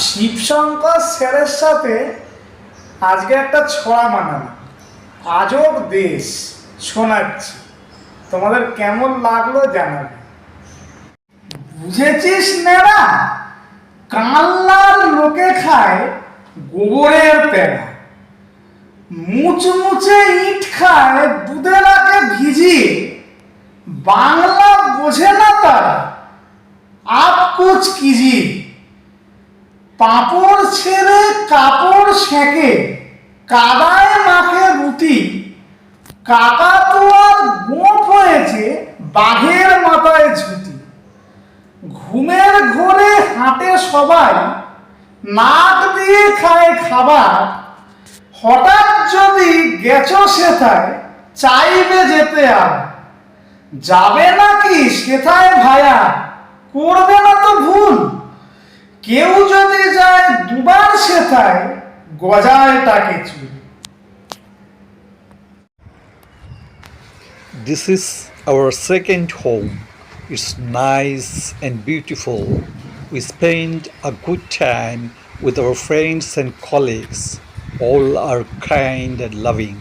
শিবশঙ্কর স্যারের সাথে আজকে একটা ছড়া মানালাম, আজব দেশ শোনাচ্ছি, তোমাদের কেমন লাগলো জানাবে। বুঝেছিস নেরা, কাল্লার লোকে খায় গোবরের পেড়া, মুচমুচে ইট খায় দুধে রাখে ভিজিয়ে, বাংলা বোঝে না তারা আপ কুচ কিজিয়ে, পাঁপড় ছেড়ে কাপড় সেঁকে কাদায় মাখে রুটি, কাকাতুয়ার গোঁফ হয়েছে বাঘের মাথায় ঝুঁটি, ঘুমের ঘোরে হাঁটে সবাই নাক দিয়ে খায় খাবার, হঠাৎ যদি গেছো সেথায় চাইবে যেতে আর, যাবে নাকি সেথায় ভায়া করবে না তো ভুল, কেউ যদি যায় দুবার সেথায় গজায় তাকে চুল। This is our second home. It's nice and beautiful. We spend a good time with our friends and colleagues. All are kind and loving.